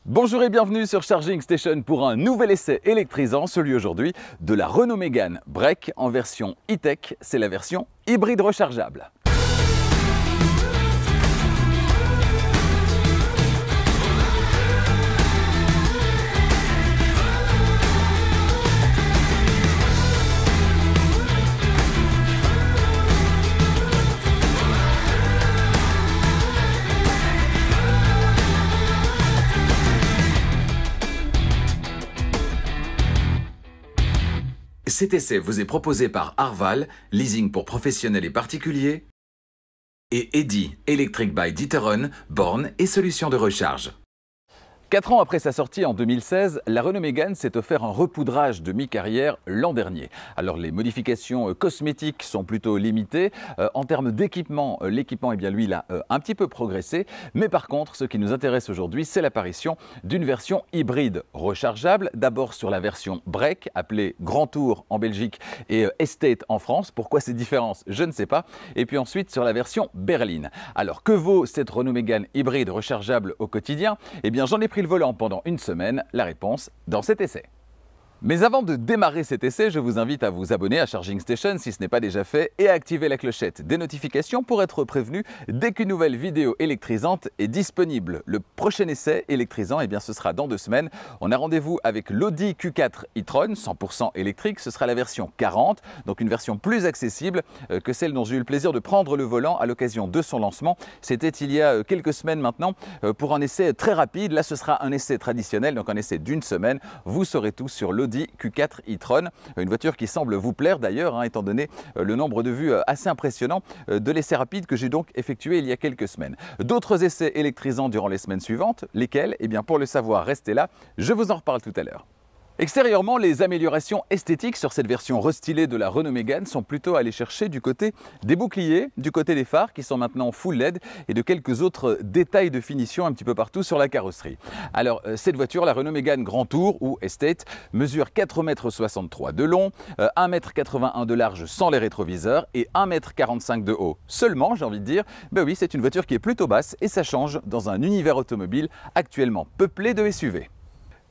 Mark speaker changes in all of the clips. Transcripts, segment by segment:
Speaker 1: Bonjour et bienvenue sur Charging Station pour un nouvel essai électrisant, celui aujourd'hui de la Renault Mégane Break en version e-tech, c'est la version hybride rechargeable. Cet essai vous est proposé par Arval, leasing pour professionnels et particuliers, et Eddy, Electric by D'Ieteren, bornes et solutions de recharge. 4 ans après sa sortie en 2016, la Renault Mégane s'est offert un repoudrage de mi-carrière l'an dernier. Alors les modifications cosmétiques sont plutôt limitées. En termes d'équipement, l'équipement, lui, il a un petit peu progressé. Mais par contre, ce qui nous intéresse aujourd'hui, c'est l'apparition d'une version hybride rechargeable. D'abord sur la version Break, appelée Grand Tour en Belgique et Estate en France. Pourquoi ces différences? Je ne sais pas. Et puis ensuite sur la version Berline. Alors que vaut cette Renault Mégane hybride rechargeable au quotidien? Eh bien j'en ai pris le volant pendant une semaine, la réponse dans cet essai. Mais avant de démarrer cet essai, je vous invite à vous abonner à Charging Station si ce n'est pas déjà fait et à activer la clochette des notifications pour être prévenu dès qu'une nouvelle vidéo électrisante est disponible. Le prochain essai électrisant, eh bien, ce sera dans 2 semaines. On a rendez-vous avec l'Audi Q4 e-tron 100% électrique. Ce sera la version 40, donc une version plus accessible que celle dont j'ai eu le plaisir de prendre le volant à l'occasion de son lancement. C'était il y a quelques semaines maintenant pour un essai très rapide. Là, ce sera un essai traditionnel, donc un essai d'une semaine. Vous saurez tout sur l'Audi Q4 e-tron, une voiture qui semble vous plaire d'ailleurs, étant donné le nombre de vues assez impressionnant de l'essai rapide que j'ai donc effectué il y a quelques semaines. D'autres essais électrisants durant les semaines suivantes, lesquels? Eh bien pour le savoir, restez là, je vous en reparle tout à l'heure. Extérieurement, les améliorations esthétiques sur cette version restylée de la Renault Mégane sont plutôt allées chercher du côté des boucliers, du côté des phares qui sont maintenant full LED et de quelques autres détails de finition un petit peu partout sur la carrosserie. Alors cette voiture, la Renault Mégane Grand Tour ou Estate, mesure 4,63 m de long, 1,81 m de large sans les rétroviseurs et 1,45 m de haut. Seulement, j'ai envie de dire, ben oui, c'est une voiture qui est plutôt basse et ça change dans un univers automobile actuellement peuplé de SUV.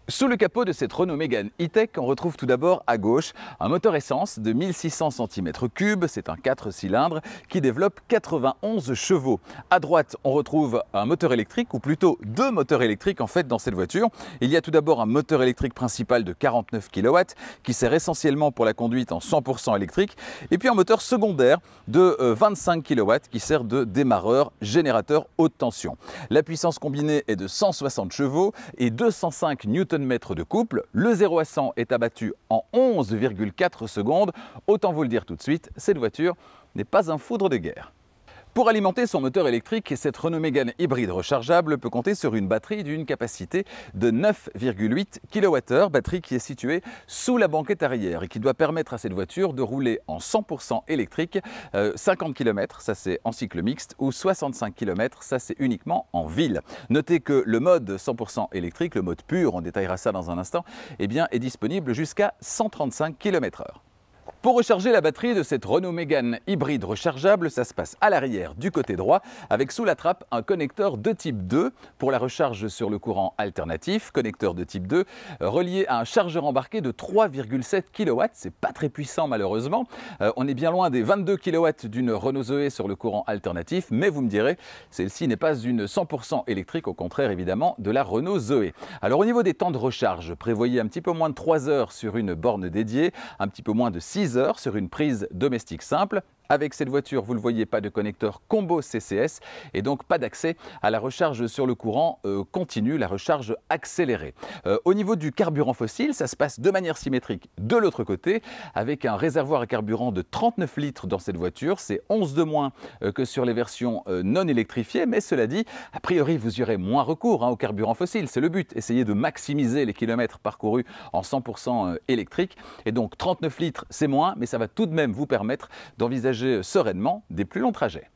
Speaker 1: Sous le capot de cette Renault Mégane e-tech, on retrouve tout d'abord à gauche un moteur essence de 1600 cm3, c'est un 4 cylindres qui développe 91 chevaux. À droite, on retrouve un moteur électrique, ou plutôt 2 moteurs électriques en fait dans cette voiture. Il y a tout d'abord un moteur électrique principal de 49 kW qui sert essentiellement pour la conduite en 100% électrique, et puis un moteur secondaire de 25 kW qui sert de démarreur générateur haute tension. La puissance combinée est de 160 chevaux et 205 Nm de couple. Le 0 à 100 est abattu en 11,4 secondes. Autant vous le dire tout de suite, cette voiture n'est pas un foudre de guerre. Pour alimenter son moteur électrique, cette Renault Mégane hybride rechargeable peut compter sur une batterie d'une capacité de 9,8 kWh, batterie qui est située sous la banquette arrière et qui doit permettre à cette voiture de rouler en 100% électrique, 50 km, ça c'est en cycle mixte, ou 65 km, ça c'est uniquement en ville. Notez que le mode 100% électrique, le mode pur, on détaillera ça dans un instant, eh bien, est disponible jusqu'à 135 km/h. Pour recharger la batterie de cette Renault Mégane hybride rechargeable, ça se passe à l'arrière du côté droit avec sous la trappe un connecteur de type 2 pour la recharge sur le courant alternatif, connecteur de type 2 relié à un chargeur embarqué de 3,7 kW, c'est pas très puissant malheureusement, on est bien loin des 22 kW d'une Renault Zoé sur le courant alternatif, mais vous me direz, celle-ci n'est pas une 100% électrique, au contraire évidemment de la Renault Zoé. Alors au niveau des temps de recharge, prévoyez un petit peu moins de 3 heures sur une borne dédiée, un petit peu moins de 6 heures sur une prise domestique simple. Avec cette voiture, vous le voyez, pas de connecteur combo CCS et donc pas d'accès à la recharge sur le courant continu, la recharge accélérée. Au niveau du carburant fossile, ça se passe de manière symétrique de l'autre côté avec un réservoir à carburant de 39 litres dans cette voiture. C'est 11 de moins que sur les versions non électrifiées, mais cela dit, a priori, vous y aurez moins recours au carburant fossile. C'est le but, essayer de maximiser les kilomètres parcourus en 100% électrique. Et donc 39 litres, c'est moins, mais ça va tout de même vous permettre d'envisager sereinement des plus longs trajets.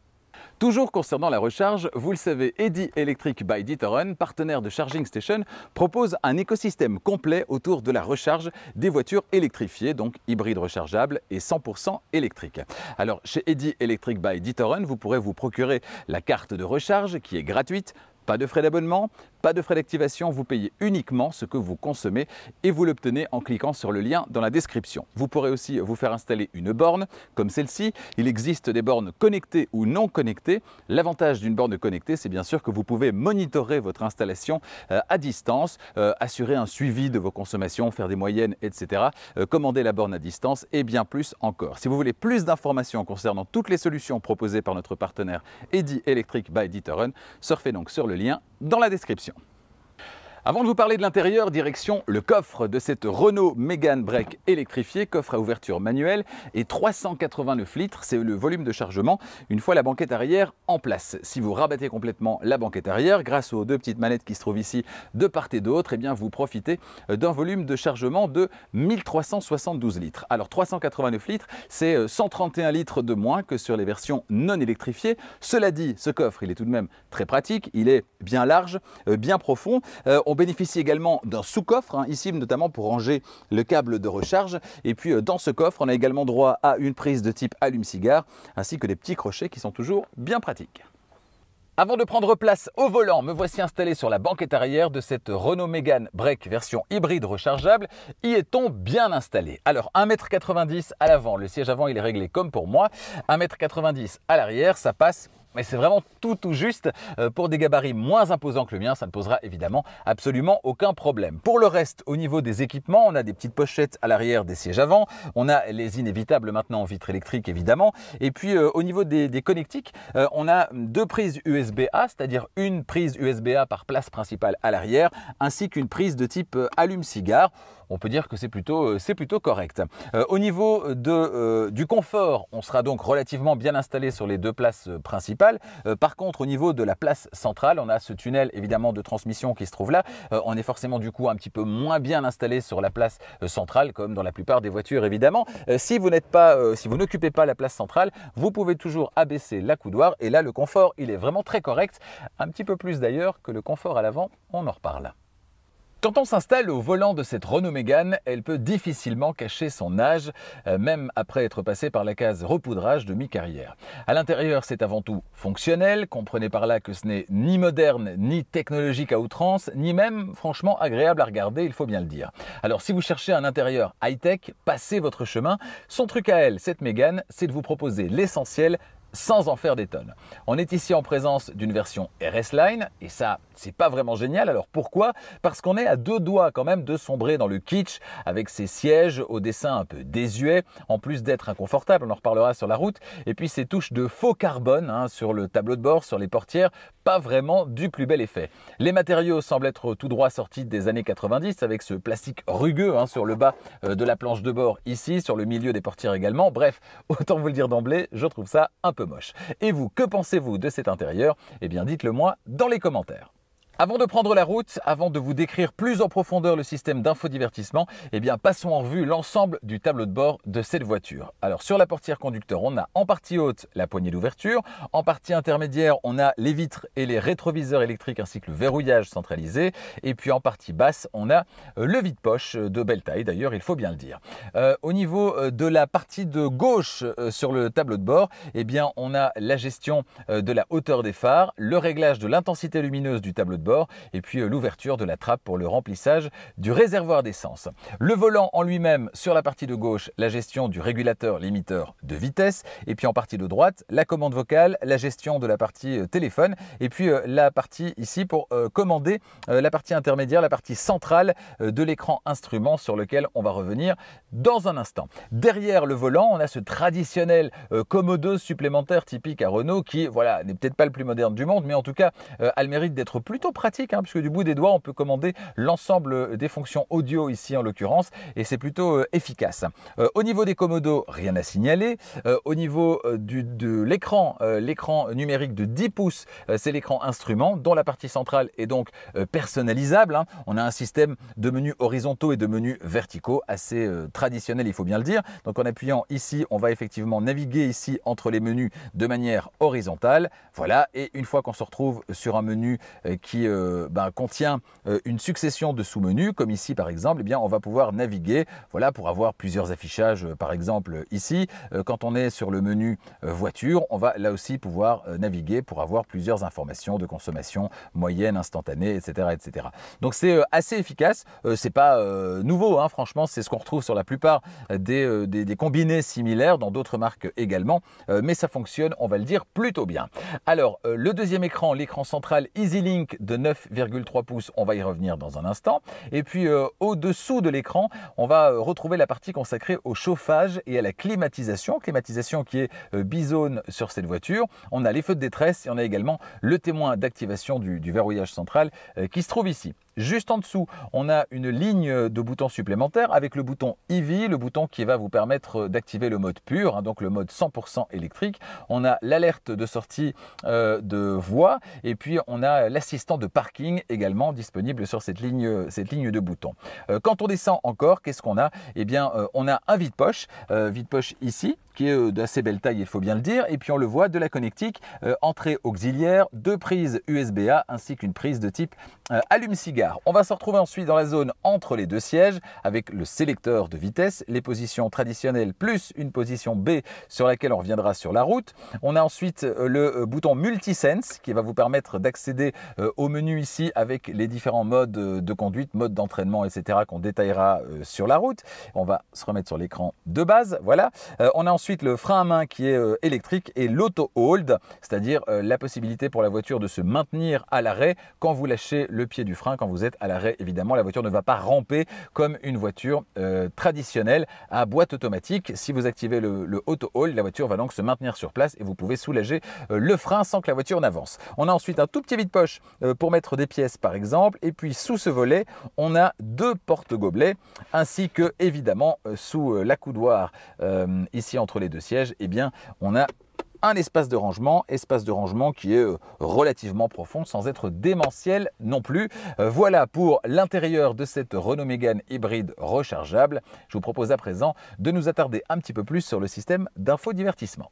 Speaker 1: Toujours concernant la recharge, vous le savez, Eddy Electric by D'Ieteren, partenaire de Charging Station, propose un écosystème complet autour de la recharge des voitures électrifiées, donc hybrides rechargeables et 100% électriques. Alors chez Eddy Electric by D'Ieteren, vous pourrez vous procurer la carte de recharge qui est gratuite. Pas de frais d'abonnement,
Speaker 2: Pas de frais d'activation, vous payez uniquement ce que vous consommez et vous l'obtenez en cliquant sur le lien dans la description. Vous pourrez aussi vous faire installer une borne comme celle-ci. Il existe des bornes connectées ou non connectées. L'avantage d'une borne connectée, c'est bien sûr que vous pouvez monitorer votre installation à distance, assurer un suivi de vos consommations, faire des moyennes, etc. Commander la borne à distance et bien plus encore. Si vous voulez plus d'informations concernant toutes les solutions proposées par notre partenaire Eddy Electric by D'Ieteren, surfez donc sur le lien dans la description. Avant de vous parler de l'intérieur, direction le coffre de cette Renault Mégane Break électrifiée, coffre à ouverture manuelle et 389 litres, c'est le volume de chargement une fois la banquette arrière en place. Si vous rabattez complètement la banquette arrière, grâce aux deux petites manettes qui se trouvent ici de part et d'autre, eh bien vous profitez d'un volume de chargement de 1372 litres. Alors 389 litres, c'est 131 litres de moins que sur les versions non électrifiées. Cela dit, ce coffre, il est tout de même très pratique, il est bien large, bien profond. On bénéficie également d'un sous-coffre, ici notamment pour ranger le câble de recharge. Et puis dans ce coffre, on a également droit à une prise de type allume-cigare, ainsi que des petits crochets qui sont toujours bien pratiques. Avant de prendre place au volant, me voici installé sur la banquette arrière de cette Renault Mégane Break version hybride rechargeable. Y est-on bien installé? Alors 1,90 m à l'avant, le siège avant il est réglé comme pour moi. 1,90 m à l'arrière, ça passe. Mais c'est vraiment tout juste. Pour des gabarits moins imposants que le mien, ça ne posera évidemment absolument aucun problème. Pour le reste, au niveau des équipements, on a des petites pochettes à l'arrière des sièges avant. On a les inévitables maintenant en vitre électrique évidemment. Et puis au niveau des connectiques, on a deux prises USB-A, c'est-à-dire une prise USB-A par place principale à l'arrière, ainsi qu'une prise de type allume-cigare. On peut dire que c'est plutôt correct. Au niveau du confort, on sera donc relativement bien installé sur les deux places principales. Par contre, au niveau de la place centrale, on a ce tunnel évidemment de transmission qui se trouve là. On est forcément du coup un petit peu moins bien installé sur la place centrale, comme dans la plupart des voitures évidemment. Si vous n'occupez pas la place centrale, vous pouvez toujours abaisser la coudoir et là le confort il est vraiment très correct. Un petit peu plus d'ailleurs que le confort à l'avant, on en reparle. Quand on s'installe au volant de cette Renault Mégane, elle peut difficilement cacher son âge, même après être passé par la case repoudrage de mi-carrière. À l'intérieur, c'est avant tout fonctionnel, comprenez par là que ce n'est ni moderne, ni technologique à outrance, ni même franchement agréable à regarder, il faut bien le dire. Alors si vous cherchez un intérieur high-tech, passez votre chemin. Son truc à elle, cette Mégane, c'est de vous proposer l'essentiel sans en faire des tonnes. On est ici en présence d'une version RS Line et ça, c'est pas vraiment génial. Alors pourquoi? Parce qu'on est à deux doigts quand même de sombrer dans le kitsch avec ces sièges au dessin un peu désuet, en plus d'être inconfortable, on en reparlera sur la route, et puis ces touches de faux carbone sur le tableau de bord, sur les portières, pas vraiment du plus bel effet. Les matériaux semblent être tout droit sortis des années 90 avec ce plastique rugueux sur le bas de la planche de bord ici, sur le milieu des portières également. Bref, autant vous le dire d'emblée, je trouve ça un peu moche. Et vous, que pensez-vous de cet intérieur? Eh bien, dites-le moi dans les commentaires. Avant de prendre la route, avant de vous décrire plus en profondeur le système d'infodivertissement, eh bien passons en revue l'ensemble du tableau de bord de cette voiture. Alors sur la portière conducteur, on a en partie haute la poignée d'ouverture, en partie intermédiaire, on a les vitres et les rétroviseurs électriques ainsi que le verrouillage centralisé, et puis en partie basse, on a le vide-poche de belle taille d'ailleurs, il faut bien le dire. Au niveau de la partie de gauche sur le tableau de bord, eh bien on a la gestion de la hauteur des phares, le réglage de l'intensité lumineuse du tableau de bord, et puis l'ouverture de la trappe pour le remplissage du réservoir d'essence. Le volant en lui-même, sur la partie de gauche, la gestion du régulateur limiteur de vitesse, et puis en partie de droite, la commande vocale, la gestion de la partie téléphone, et puis la partie ici pour commander la partie intermédiaire, la partie centrale de l'écran instrument sur lequel on va revenir dans un instant. Derrière le volant, on a ce traditionnel Commodo supplémentaire typique à Renault qui, voilà, n'est peut-être pas le plus moderne du monde, mais en tout cas a le mérite d'être plutôt pratique, puisque du bout des doigts, on peut commander l'ensemble des fonctions audio ici en l'occurrence, et c'est plutôt efficace. Au niveau des commodos, rien à signaler. Au niveau de l'écran, l'écran numérique de 10 pouces, c'est l'écran instrument, dont la partie centrale est donc personnalisable. On a un système de menus horizontaux et de menus verticaux assez traditionnel, il faut bien le dire. Donc en appuyant ici, on va effectivement naviguer ici entre les menus de manière horizontale. Voilà, et une fois qu'on se retrouve sur un menu qui contient une succession de sous-menus, comme ici par exemple, eh bien, on va pouvoir naviguer, voilà, pour avoir plusieurs affichages, par exemple ici, quand on est sur le menu voiture, on va là aussi pouvoir naviguer pour avoir plusieurs informations de consommation moyenne, instantanée, etc. etc. Donc c'est assez efficace, c'est pas nouveau, hein, franchement, c'est ce qu'on retrouve sur la plupart des combinés similaires dans d'autres marques également, mais ça fonctionne, on va le dire, plutôt bien. Alors, le deuxième écran, l'écran central EasyLink de 9,3 pouces, on va y revenir dans un instant. Et puis, au-dessous de l'écran, on va retrouver la partie consacrée au chauffage et à la climatisation qui est bizone sur cette voiture. On a les feux de détresse et on a également le témoin d'activation du verrouillage central qui se trouve ici. Juste en dessous, on a une ligne de boutons supplémentaires avec le bouton EV, le bouton qui va vous permettre d'activer le mode pur, hein, donc le mode 100% électrique. On a l'alerte de sortie de voie et puis on a l'assistant de parking également disponible sur cette ligne de boutons. Quand on descend encore, qu'est-ce qu'on a? Eh bien, on a un vide-poche ici, qui est d'assez belle taille, il faut bien le dire, et puis on le voit, de la connectique, entrée auxiliaire, deux prises USB-A ainsi qu'une prise de type allume-cigare. On va se retrouver ensuite dans la zone entre les deux sièges avec le sélecteur de vitesse, les positions traditionnelles plus une position B sur laquelle on reviendra sur la route. On a ensuite le bouton Multisense qui va vous permettre d'accéder au menu ici avec les différents modes de conduite, mode d'entraînement, etc. qu'on détaillera sur la route. On va se remettre sur l'écran de base, voilà. On a ensuite le frein à main qui est électrique et l'auto-hold, c'est-à-dire la possibilité pour la voiture de se maintenir à l'arrêt quand vous lâchez le pied du frein. Quand vous êtes à l'arrêt, évidemment, la voiture ne va pas ramper comme une voiture traditionnelle à boîte automatique. Si vous activez le auto-hold, la voiture va donc se maintenir sur place et vous pouvez soulager le frein sans que la voiture n'avance. On a ensuite un tout petit vide-poche pour mettre des pièces par exemple, et puis sous ce volet, on a deux porte-gobelets ainsi que évidemment sous l'accoudoir ici entre les deux sièges, eh bien, on a un espace de rangement qui est relativement profond sans être démentiel non plus. Voilà pour l'intérieur de cette Renault Mégane hybride rechargeable. Je vous propose à présent de nous attarder un petit peu plus sur le système d'infodivertissement.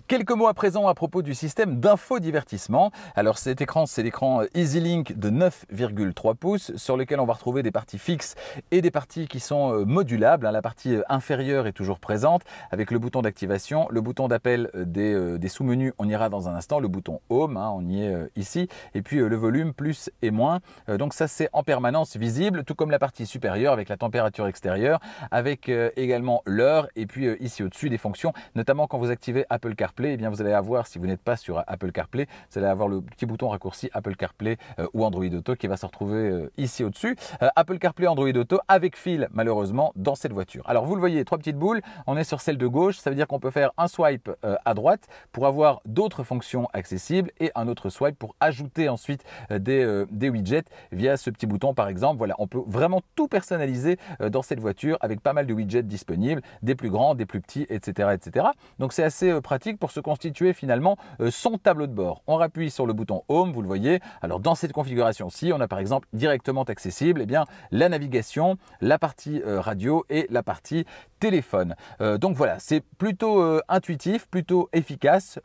Speaker 2: Quelques mots à présent à propos du système d'infodivertissement. Alors cet écran, c'est l'écran EasyLink de 9,3 pouces sur lequel on va retrouver des parties fixes et des parties qui sont modulables. La partie inférieure est toujours présente avec le bouton d'activation, le bouton d'appel des sous-menus, on ira dans un instant, le bouton Home, hein, on y est ici, et puis le volume plus et moins. Donc ça c'est en permanence visible, tout comme la partie supérieure avec la température extérieure, avec également l'heure et puis ici au-dessus des fonctions, notamment quand vous activez Apple CarPlay. Eh bien, vous allez avoir, si vous n'êtes pas sur Apple CarPlay, vous allez avoir le petit bouton raccourci Apple CarPlay ou Android Auto qui va se retrouver ici au-dessus. Apple CarPlay, Android Auto avec fil malheureusement dans cette voiture. Alors vous le voyez, trois petites boules, on est sur celle de gauche, ça veut dire qu'on peut faire un swipe à droite pour avoir d'autres fonctions accessibles et un autre swipe pour ajouter ensuite des widgets via ce petit bouton par exemple. Voilà, on peut vraiment tout personnaliser dans cette voiture avec pas mal de widgets disponibles, des plus grands, des plus petits, etc. etc. Donc c'est assez pratique pour se constituer finalement son tableau de bord. On appuie sur le bouton Home, vous le voyez. Alors dans cette configuration-ci, on a par exemple directement accessible la navigation, la partie radio et la partie téléphone. Donc voilà, c'est plutôt intuitif, plutôt efficace.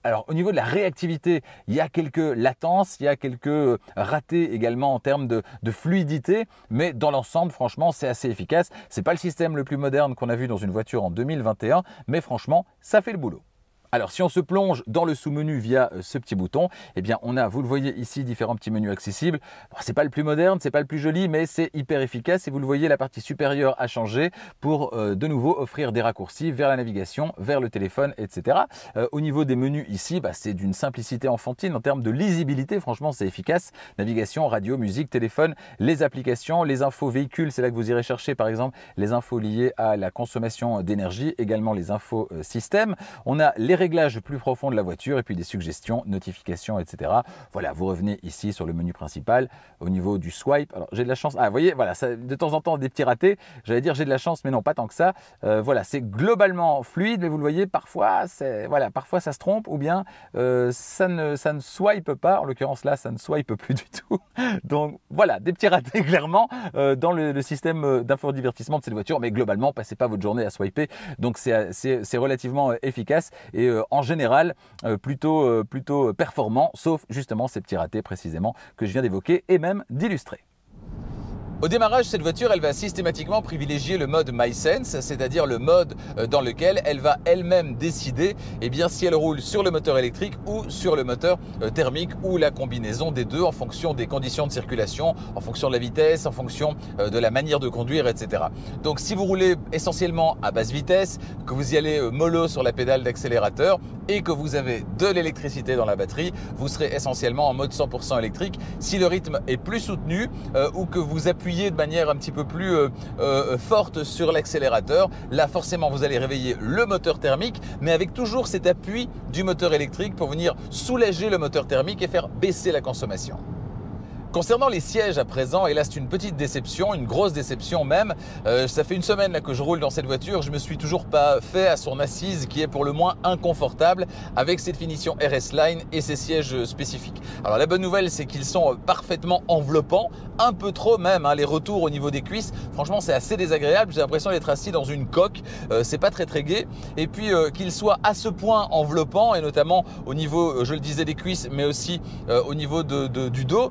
Speaker 2: Alors au niveau de la réactivité, il y a quelques latences, il y a quelques ratés également en termes de fluidité, mais dans l'ensemble, franchement, c'est assez efficace. C'est pas le système le plus moderne qu'on a vu dans une voiture en 2021, mais franchement, ça fait le boulot. Alors, si on se plonge dans le sous-menu via ce petit bouton, eh bien, on a, vous le voyez ici, différents petits menus accessibles. Bon, c'est pas le plus moderne, c'est pas le plus joli, mais c'est hyper efficace. Et vous le voyez, la partie supérieure a changé pour de nouveau offrir des raccourcis vers la navigation, vers le téléphone, etc. Au niveau des menus ici, c'est d'une simplicité enfantine en termes de lisibilité. Franchement, c'est efficace. Navigation, radio, musique, téléphone, les applications, les infos véhicules. C'est là que vous irez chercher, par exemple, les infos liées à la consommation d'énergie, également les infos système. On a les réglages plus profonds de la voiture et puis des suggestions, notifications, etc. Voilà, vous revenez ici sur le menu principal au niveau du swipe. Alors j'ai de la chance, vous voyez, voilà, ça, de temps en temps des petits ratés. J'allais dire j'ai de la chance, mais non, pas tant que ça. Voilà, c'est globalement fluide, mais vous le voyez, parfois, parfois ça se trompe ou bien ça ne swipe pas. En l'occurrence là, ça ne swipe plus du tout. Donc voilà, des petits ratés clairement dans le système d'infodivertissement de cette voiture, mais globalement, passez pas votre journée à swiper. Donc c'est relativement efficace et en général plutôt performant, sauf justement ces petits ratés précisément que je viens d'évoquer et même d'illustrer. Au démarrage, cette voiture, elle va systématiquement privilégier le mode MySense, c'est-à-dire le mode dans lequel elle va elle-même décider si elle roule sur le moteur électrique ou sur le moteur thermique ou la combinaison des deux en fonction des conditions de circulation, en fonction de la vitesse, en fonction de la manière de conduire, etc. Donc si vous roulez essentiellement à basse vitesse, que vous y allez mollo sur la pédale d'accélérateur et que vous avez de l'électricité dans la batterie, vous serez essentiellement en mode 100% électrique. Si le rythme est plus soutenu ou que vous appuyez de manière un petit peu plus forte sur l'accélérateur, là forcément vous allez réveiller le moteur thermique, mais avec toujours cet appui du moteur électrique pour venir soulager le moteur thermique et faire baisser la consommation. Concernant les sièges à présent, et là c'est une petite déception, une grosse déception même, ça fait une semaine là, que je roule dans cette voiture, je me suis toujours pas fait à son assise qui est pour le moins inconfortable avec cette finition RS Line et ses sièges spécifiques. Alors la bonne nouvelle c'est qu'ils sont parfaitement enveloppants, un peu trop même, hein, les retours au niveau des cuisses, franchement c'est assez désagréable, j'ai l'impression d'être assis dans une coque, c'est pas très gai, et puis qu'ils soient à ce point enveloppants et notamment au niveau, je le disais, des cuisses mais aussi au niveau du dos,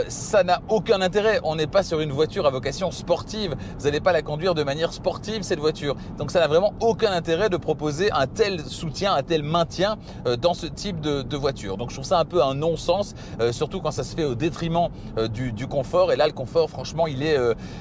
Speaker 2: ça n'a aucun intérêt. On n'est pas sur une voiture à vocation sportive. Vous n'allez pas la conduire de manière sportive cette voiture. Donc ça n'a vraiment aucun intérêt de proposer un tel soutien, un tel maintien dans ce type de voiture. Donc je trouve ça un peu un non-sens, surtout quand ça se fait au détriment du confort. Et là le confort, franchement, il est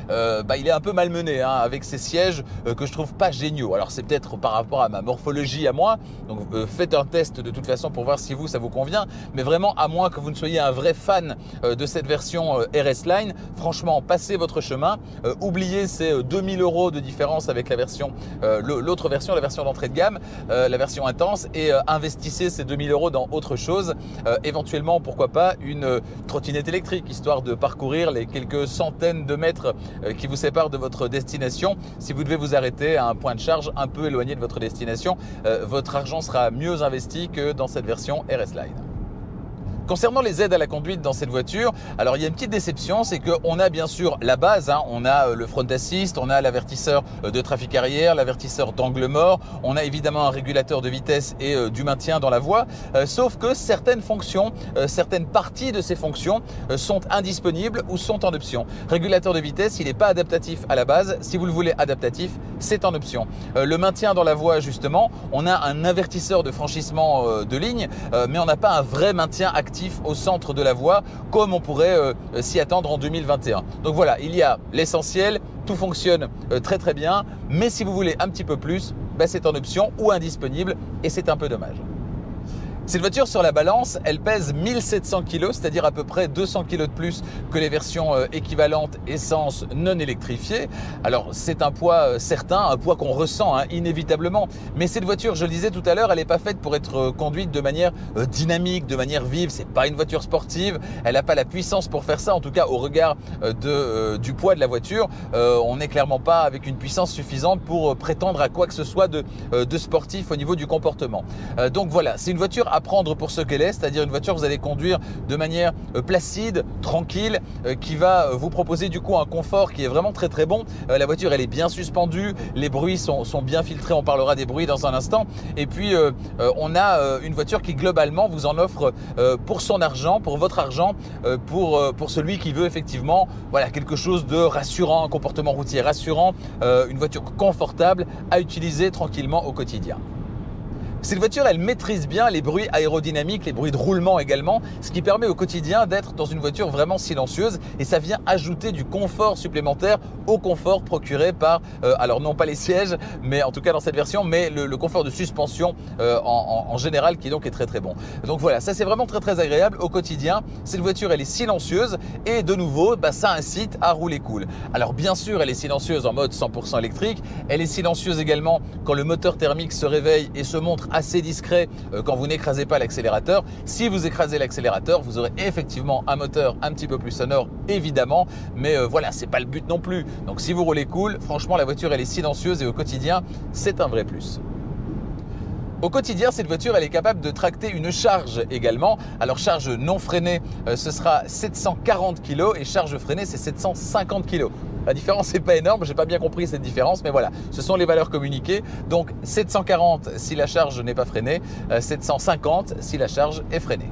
Speaker 2: un peu malmené hein, avec ces sièges que je trouve pas géniaux. Alors c'est peut-être par rapport à ma morphologie à moi. Donc faites un test de toute façon pour voir si ça vous convient. Mais vraiment, à moins que vous ne soyez un vrai fan de cette version RS Line, franchement passez votre chemin, oubliez ces 2000 € de différence avec la version l'autre version, la version d'entrée de gamme, la version intense, et investissez ces 2000 € dans autre chose, éventuellement pourquoi pas une trottinette électrique, histoire de parcourir les quelques centaines de mètres qui vous séparent de votre destination. Si vous devez vous arrêter à un point de charge un peu éloigné de votre destination, votre argent sera mieux investi que dans cette version RS Line. Concernant les aides à la conduite dans cette voiture, alors il y a une petite déception, c'est qu'on a bien sûr la base, hein, on a le front assist, on a l'avertisseur de trafic arrière, l'avertisseur d'angle mort, on a évidemment un régulateur de vitesse et du maintien dans la voie, sauf que certaines fonctions, certaines parties de ces fonctions sont indisponibles ou sont en option. Régulateur de vitesse, il n'est pas adaptatif à la base, si vous le voulez adaptatif, c'est en option. Le maintien dans la voie justement, on a un avertisseur de franchissement de ligne, mais on n'a pas un vrai maintien actif au centre de la voie comme on pourrait s'y attendre en 2021. Donc voilà, il y a l'essentiel, tout fonctionne très bien, mais si vous voulez un petit peu plus, c'est en option ou indisponible et c'est un peu dommage. Cette voiture sur la balance, elle pèse 1700 kg, c'est-à-dire à peu près 200 kg de plus que les versions équivalentes essence non électrifiées. Alors c'est un poids certain, un poids qu'on ressent hein, inévitablement. Mais cette voiture, je le disais tout à l'heure, elle n'est pas faite pour être conduite de manière dynamique, de manière vive. C'est pas une voiture sportive, elle n'a pas la puissance pour faire ça, en tout cas au regard du poids de la voiture. On n'est clairement pas avec une puissance suffisante pour prétendre à quoi que ce soit de sportif au niveau du comportement. Donc voilà, c'est une voiture à prendre pour ce qu'elle est, c'est-à-dire une voiture que vous allez conduire de manière placide, tranquille, qui va vous proposer du coup un confort qui est vraiment très bon. La voiture elle est bien suspendue, les bruits sont bien filtrés, on parlera des bruits dans un instant, et puis on a une voiture qui globalement vous en offre pour son argent, pour votre argent, pour celui qui veut effectivement voilà, quelque chose de rassurant, un comportement routier rassurant, une voiture confortable à utiliser tranquillement au quotidien. Cette voiture, elle maîtrise bien les bruits aérodynamiques, les bruits de roulement également, ce qui permet au quotidien d'être dans une voiture vraiment silencieuse et ça vient ajouter du confort supplémentaire au confort procuré par, alors non pas les sièges, mais en tout cas dans cette version, mais le confort de suspension en général qui donc est très bon. Donc voilà, ça c'est vraiment très agréable au quotidien. Cette voiture, elle est silencieuse et de nouveau, ça incite à rouler cool. Alors bien sûr, elle est silencieuse en mode 100% électrique, elle est silencieuse également quand le moteur thermique se réveille et se montre assez discret quand vous n'écrasez pas l'accélérateur. Si vous écrasez l'accélérateur, vous aurez effectivement un moteur un petit peu plus sonore évidemment, mais voilà, c'est pas le but non plus. Donc si vous roulez cool, franchement la voiture elle est silencieuse et au quotidien c'est un vrai plus. Au quotidien, cette voiture elle est capable de tracter une charge également. Alors charge non freinée, ce sera 740 kg et charge freinée c'est 750 kg. La différence n'est pas énorme, j'ai pas bien compris cette différence, mais voilà, ce sont les valeurs communiquées. Donc 740 si la charge n'est pas freinée, 750 si la charge est freinée.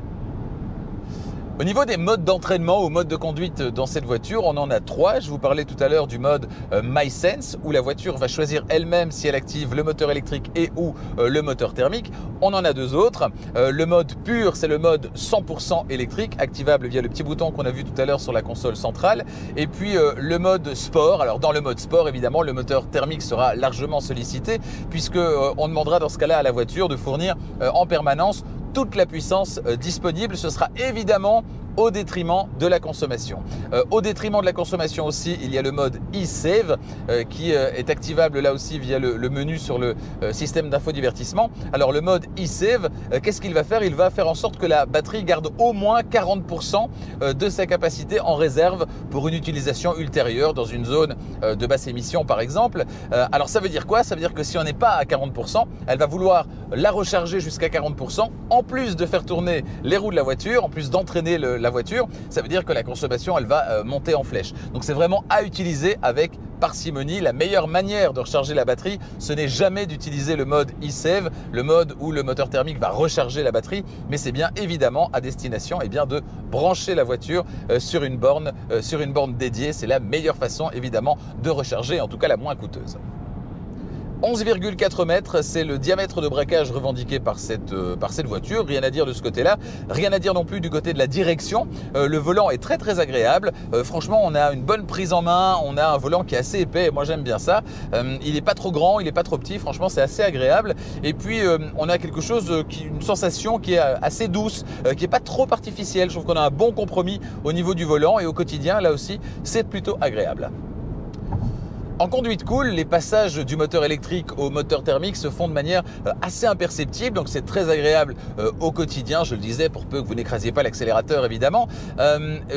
Speaker 2: Au niveau des modes d'entraînement ou modes de conduite dans cette voiture, on en a 3. Je vous parlais tout à l'heure du mode MySense où la voiture va choisir elle-même si elle active le moteur électrique et ou le moteur thermique. On en a 2 autres. Le mode pur, c'est le mode 100% électrique, activable via le petit bouton qu'on a vu tout à l'heure sur la console centrale. Et puis le mode sport. Alors dans le mode sport, évidemment, le moteur thermique sera largement sollicité puisque on demandera dans ce cas-là à la voiture de fournir en permanence toute la puissance disponible. Ce sera évidemment au détriment de la consommation. Au détriment de la consommation aussi, il y a le mode e-save qui est activable là aussi via le menu sur le système d'infodivertissement. Alors le mode e-save, qu'est-ce qu'il va faire? Il va faire en sorte que la batterie garde au moins 40% de sa capacité en réserve pour une utilisation ultérieure dans une zone de basse émission par exemple. Alors ça veut dire quoi? Ça veut dire que si on n'est pas à 40%, elle va vouloir la recharger jusqu'à 40%, en plus de faire tourner les roues de la voiture, en plus d'entraîner la voiture. Ça veut dire que la consommation, elle va monter en flèche. Donc c'est vraiment à utiliser avec parcimonie. La meilleure manière de recharger la batterie, ce n'est jamais d'utiliser le mode e-save, le mode où le moteur thermique va recharger la batterie, mais c'est bien évidemment à destination de brancher la voiture sur une borne dédiée. C'est la meilleure façon évidemment de recharger, en tout cas la moins coûteuse. 11,4 mètres, c'est le diamètre de braquage revendiqué par cette voiture. Rien à dire de ce côté-là. Rien à dire non plus du côté de la direction. Le volant est très très agréable. Franchement, on a une bonne prise en main. On a un volant qui est assez épais. Moi, j'aime bien ça. Il n'est pas trop grand, il n'est pas trop petit. Franchement, c'est assez agréable. Et puis, on a quelque chose, une sensation qui est assez douce, qui n'est pas trop artificielle. Je trouve qu'on a un bon compromis au niveau du volant et au quotidien. Là aussi, c'est plutôt agréable. En conduite cool, les passages du moteur électrique au moteur thermique se font de manière assez imperceptible, donc c'est très agréable au quotidien, je le disais, pour peu que vous n'écrasiez pas l'accélérateur évidemment.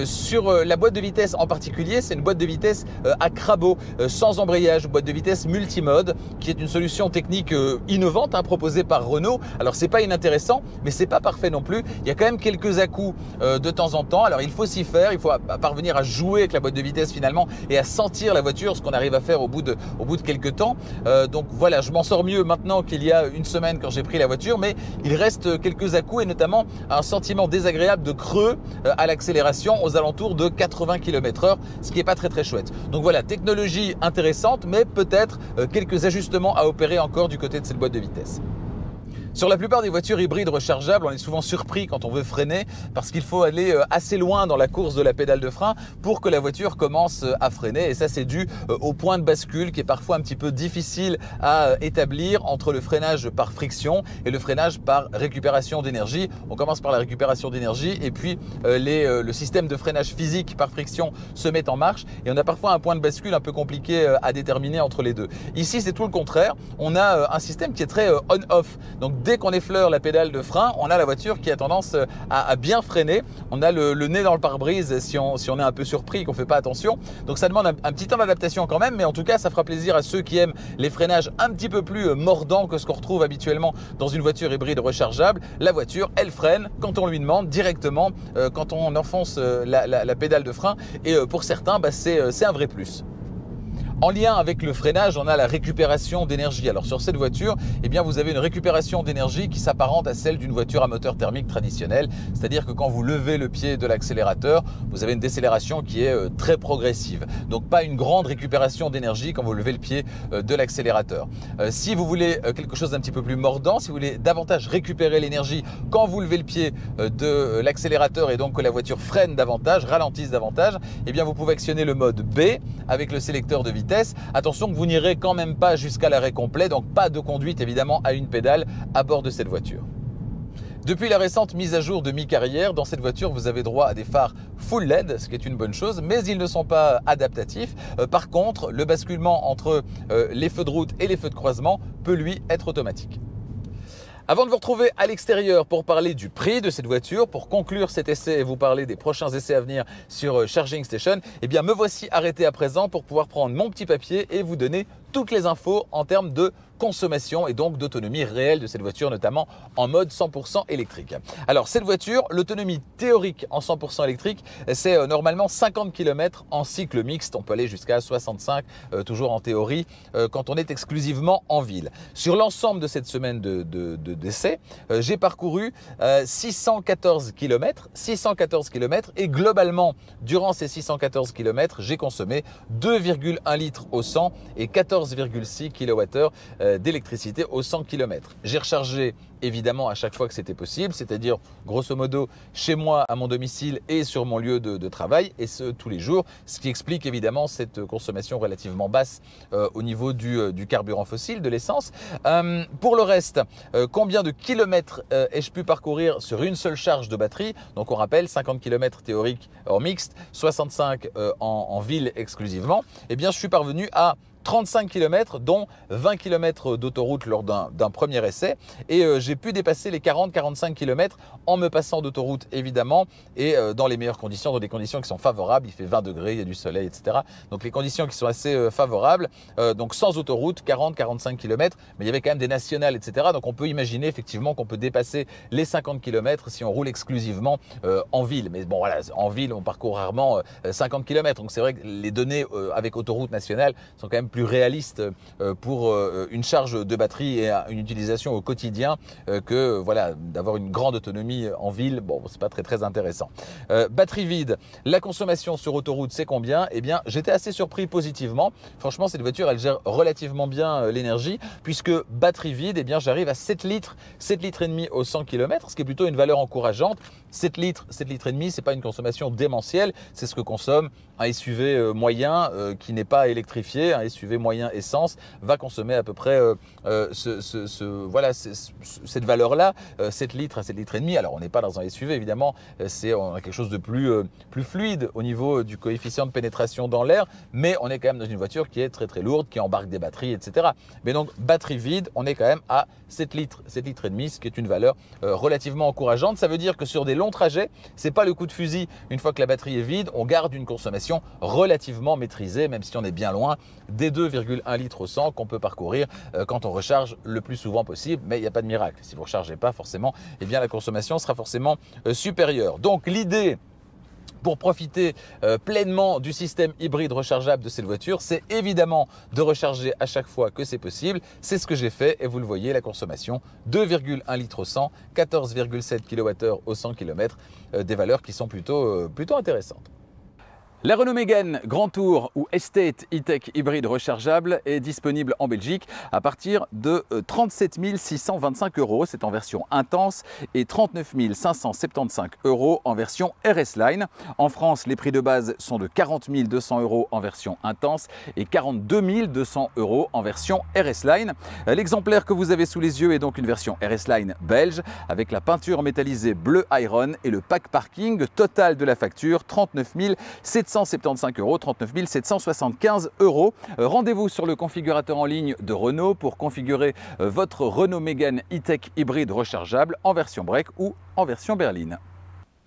Speaker 2: Sur la boîte de vitesse en particulier, c'est une boîte de vitesse à crabot, sans embrayage, boîte de vitesse multimode, qui est une solution technique innovante proposée par Renault. Alors c'est pas inintéressant, mais c'est pas parfait non plus. Il y a quand même quelques à-coups de temps en temps, alors il faut s'y faire, il faut parvenir à jouer avec la boîte de vitesse finalement et à sentir la voiture, ce qu'on arrive à faire au bout de quelques temps. Donc voilà, je m'en sors mieux maintenant qu'il y a une semaine quand j'ai pris la voiture, mais il reste quelques à-coups et notamment un sentiment désagréable de creux à l'accélération aux alentours de 80 km/h, ce qui n'est pas très très chouette. Donc voilà, technologie intéressante, mais peut-être quelques ajustements à opérer encore du côté de cette boîte de vitesse. Sur la plupart des voitures hybrides rechargeables, on est souvent surpris quand on veut freiner parce qu'il faut aller assez loin dans la course de la pédale de frein pour que la voiture commence à freiner. Et ça, c'est dû au point de bascule qui est parfois un petit peu difficile à établir entre le freinage par friction et le freinage par récupération d'énergie. On commence par la récupération d'énergie et puis le système de freinage physique par friction se met en marche et on a parfois un point de bascule un peu compliqué à déterminer entre les deux. Ici, c'est tout le contraire. On a un système qui est très on-off. Donc dès qu'on effleure la pédale de frein, on a la voiture qui a tendance à bien freiner. On a le nez dans le pare-brise si on est un peu surpris, qu'on ne fait pas attention. Donc ça demande un petit temps d'adaptation quand même, mais en tout cas, ça fera plaisir à ceux qui aiment les freinages un petit peu plus mordants que ce qu'on retrouve habituellement dans une voiture hybride rechargeable. La voiture, elle freine quand on lui demande directement, quand on enfonce la pédale de frein. Et pour certains, c'est un vrai plus. En lien avec le freinage, on a la récupération d'énergie. Alors sur cette voiture, vous avez une récupération d'énergie qui s'apparente à celle d'une voiture à moteur thermique traditionnelle. C'est-à-dire que quand vous levez le pied de l'accélérateur, vous avez une décélération qui est très progressive. Donc pas une grande récupération d'énergie quand vous levez le pied de l'accélérateur. Si vous voulez quelque chose d'un petit peu plus mordant, si vous voulez davantage récupérer l'énergie quand vous levez le pied de l'accélérateur et donc que la voiture freine davantage, ralentisse davantage, vous pouvez actionner le mode B avec le sélecteur de vitesse. Attention que vous n'irez quand même pas jusqu'à l'arrêt complet, donc pas de conduite évidemment à une pédale à bord de cette voiture. Depuis la récente mise à jour de mi-carrière, dans cette voiture, vous avez droit à des phares full LED, ce qui est une bonne chose, mais ils ne sont pas adaptatifs. Par contre, le basculement entre les feux de route et les feux de croisement peut lui être automatique. Avant de vous retrouver à l'extérieur pour parler du prix de cette voiture, pour conclure cet essai et vous parler des prochains essais à venir sur Charging Station, me voici arrêté à présent pour pouvoir prendre mon petit papier et vous donner toutes les infos en termes de consommation et donc d'autonomie réelle de cette voiture, notamment en mode 100% électrique. Alors cette voiture, l'autonomie théorique en 100% électrique, c'est normalement 50 km en cycle mixte. On peut aller jusqu'à 65, toujours en théorie, quand on est exclusivement en ville. Sur l'ensemble de cette semaine d'essai, j'ai parcouru 614 km et globalement, durant ces 614 km, j'ai consommé 2,1 litres au 100 et 14,6 kWh d'électricité au 100 km. J'ai rechargé évidemment à chaque fois que c'était possible, c'est-à-dire grosso modo chez moi, à mon domicile et sur mon lieu de travail, et ce tous les jours, ce qui explique évidemment cette consommation relativement basse au niveau du carburant fossile, de l'essence. Pour le reste, combien de kilomètres ai-je pu parcourir sur une seule charge de batterie? Donc on rappelle 50 km théorique en mixte, 65 en ville exclusivement. Eh bien je suis parvenu à 35 km, dont 20 km d'autoroute lors d'un premier essai. Et j'ai pu dépasser les 40-45 km en me passant d'autoroute évidemment et dans les meilleures conditions, dans des conditions qui sont favorables. Il fait 20 degrés, il y a du soleil, etc. Donc les conditions qui sont assez favorables. Donc sans autoroute, 40-45 km, mais il y avait quand même des nationales, etc. Donc on peut imaginer effectivement qu'on peut dépasser les 50 km si on roule exclusivement en ville. Mais bon voilà, en ville on parcourt rarement 50 km. Donc c'est vrai que les données avec autoroute nationale sont quand même plus réaliste pour une charge de batterie et une utilisation au quotidien que voilà, d'avoir une grande autonomie en ville. Bon, c'est pas très intéressant. Batterie vide, la consommation sur autoroute, c'est combien? Eh bien, j'étais assez surpris positivement. Franchement, cette voiture, elle gère relativement bien l'énergie puisque batterie vide, eh bien, j'arrive à 7 litres et demi au 100 km, ce qui est plutôt une valeur encourageante. 7 litres et demi, c'est pas une consommation démentielle, c'est ce que consomme un SUV moyen qui n'est pas électrifié. Un SUV moyen essence va consommer à peu près voilà, cette valeur-là, 7 litres à 7 litres et demi. Alors on n'est pas dans un SUV évidemment, on a quelque chose de plus fluide au niveau du coefficient de pénétration dans l'air, mais on est quand même dans une voiture qui est très lourde, qui embarque des batteries, etc. Mais donc batterie vide, on est quand même à 7 litres et demi, ce qui est une valeur relativement encourageante. Ça veut dire que sur des longs trajets, c'est pas le coup de fusil. Une fois que la batterie est vide, on garde une consommation relativement maîtrisée, même si on est bien loin des 2,1 litres au 100 qu'on peut parcourir quand on recharge le plus souvent possible. Mais il n'y a pas de miracle. Si vous ne rechargez pas forcément, eh bien la consommation sera forcément supérieure. Donc l'idée pour profiter pleinement du système hybride rechargeable de cette voiture, c'est évidemment de recharger à chaque fois que c'est possible. C'est ce que j'ai fait et vous le voyez, la consommation 2,1 litres au 100, 14,7 kWh au 100 km, des valeurs qui sont plutôt intéressantes. La Renault Mégane Grand Tour ou Estate E-Tech hybride rechargeable est disponible en Belgique à partir de 37 625 €. C'est en version intense et 39 575 € en version RS Line. En France, les prix de base sont de 40 200 € en version intense et 42 200 € en version RS Line. L'exemplaire que vous avez sous les yeux est donc une version RS Line belge avec la peinture métallisée bleu iron et le pack parking total de la facture 39 775 €, 39 775 €. Rendez-vous sur le configurateur en ligne de Renault pour configurer votre Renault Mégane E-Tech hybride rechargeable en version break ou en version berline.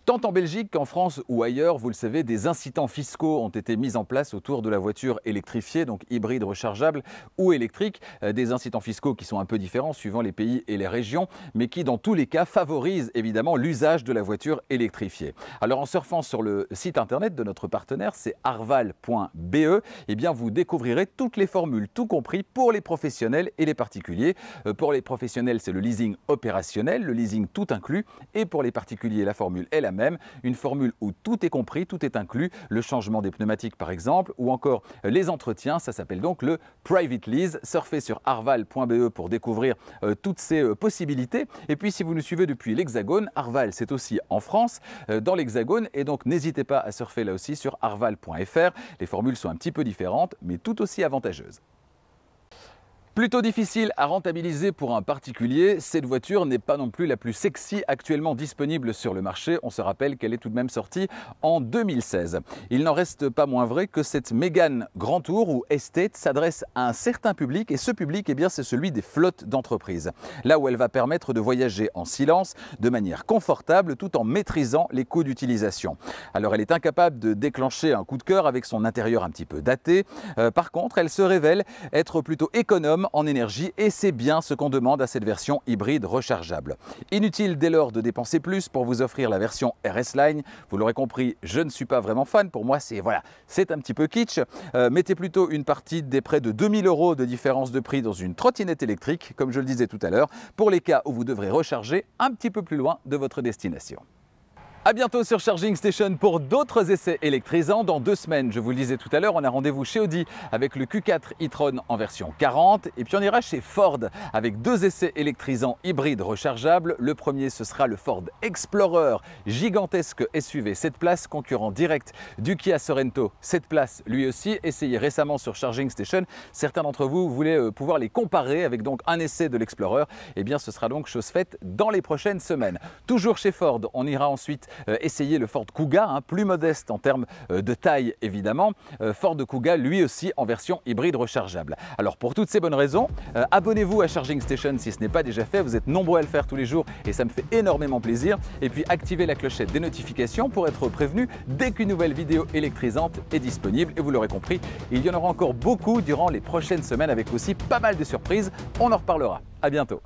Speaker 2: Tant en Belgique qu'en France ou ailleurs, vous le savez, des incitants fiscaux ont été mis en place autour de la voiture électrifiée, donc hybride rechargeable ou électrique. Des incitants fiscaux qui sont un peu différents suivant les pays et les régions, mais qui dans tous les cas favorisent évidemment l'usage de la voiture électrifiée. Alors en surfant sur le site internet de notre partenaire, c'est arval.be, eh bien vous découvrirez toutes les formules, tout compris pour les professionnels et les particuliers. Pour les professionnels, c'est le leasing opérationnel, le leasing tout inclus, et pour les particuliers, la formule est la même, une formule où tout est compris, tout est inclus, le changement des pneumatiques par exemple, ou encore les entretiens, ça s'appelle donc le Private Lease. Surfez sur arval.be pour découvrir toutes ces possibilités. Et puis si vous nous suivez depuis l'Hexagone, Arval c'est aussi en France, dans l'Hexagone, et donc n'hésitez pas à surfer là aussi sur arval.fr. Les formules sont un petit peu différentes, mais tout aussi avantageuses. Plutôt difficile à rentabiliser pour un particulier, cette voiture n'est pas non plus la plus sexy actuellement disponible sur le marché. On se rappelle qu'elle est tout de même sortie en 2016. Il n'en reste pas moins vrai que cette Mégane Grand Tour ou Estate s'adresse à un certain public et ce public, eh bien, c'est celui des flottes d'entreprises. Là où elle va permettre de voyager en silence, de manière confortable, tout en maîtrisant les coûts d'utilisation. Alors elle est incapable de déclencher un coup de cœur avec son intérieur un petit peu daté. Par contre, elle se révèle être plutôt économe en énergie et c'est bien ce qu'on demande à cette version hybride rechargeable. Inutile dès lors de dépenser plus pour vous offrir la version RS Line. Vous l'aurez compris, je ne suis pas vraiment fan. Pour moi, c'est un petit peu kitsch. Mettez plutôt une partie des près de 2000 € de différence de prix dans une trottinette électrique, comme je le disais tout à l'heure, pour les cas où vous devrez recharger un petit peu plus loin de votre destination. A bientôt sur Charging Station pour d'autres essais électrisants. Dans 2 semaines, je vous le disais tout à l'heure, on a rendez-vous chez Audi avec le Q4 e-tron en version 40. Et puis on ira chez Ford avec 2 essais électrisants hybrides rechargeables. Le premier, ce sera le Ford Explorer, gigantesque SUV 7 places, concurrent direct du Kia Sorento 7 places, lui aussi, essayé récemment sur Charging Station. Certains d'entre vous voulaient pouvoir les comparer avec donc un essai de l'Explorer. Eh bien, ce sera donc chose faite dans les prochaines semaines. Toujours chez Ford, on ira ensuite essayer le Ford Kuga, plus modeste en termes de taille évidemment. Ford Kuga lui aussi en version hybride rechargeable. Alors pour toutes ces bonnes raisons, abonnez-vous à Charging Station si ce n'est pas déjà fait. Vous êtes nombreux à le faire tous les jours et ça me fait énormément plaisir. Et puis activez la clochette des notifications pour être prévenu dès qu'une nouvelle vidéo électrisante est disponible. Et vous l'aurez compris, il y en aura encore beaucoup durant les prochaines semaines avec aussi pas mal de surprises. On en reparlera. À bientôt.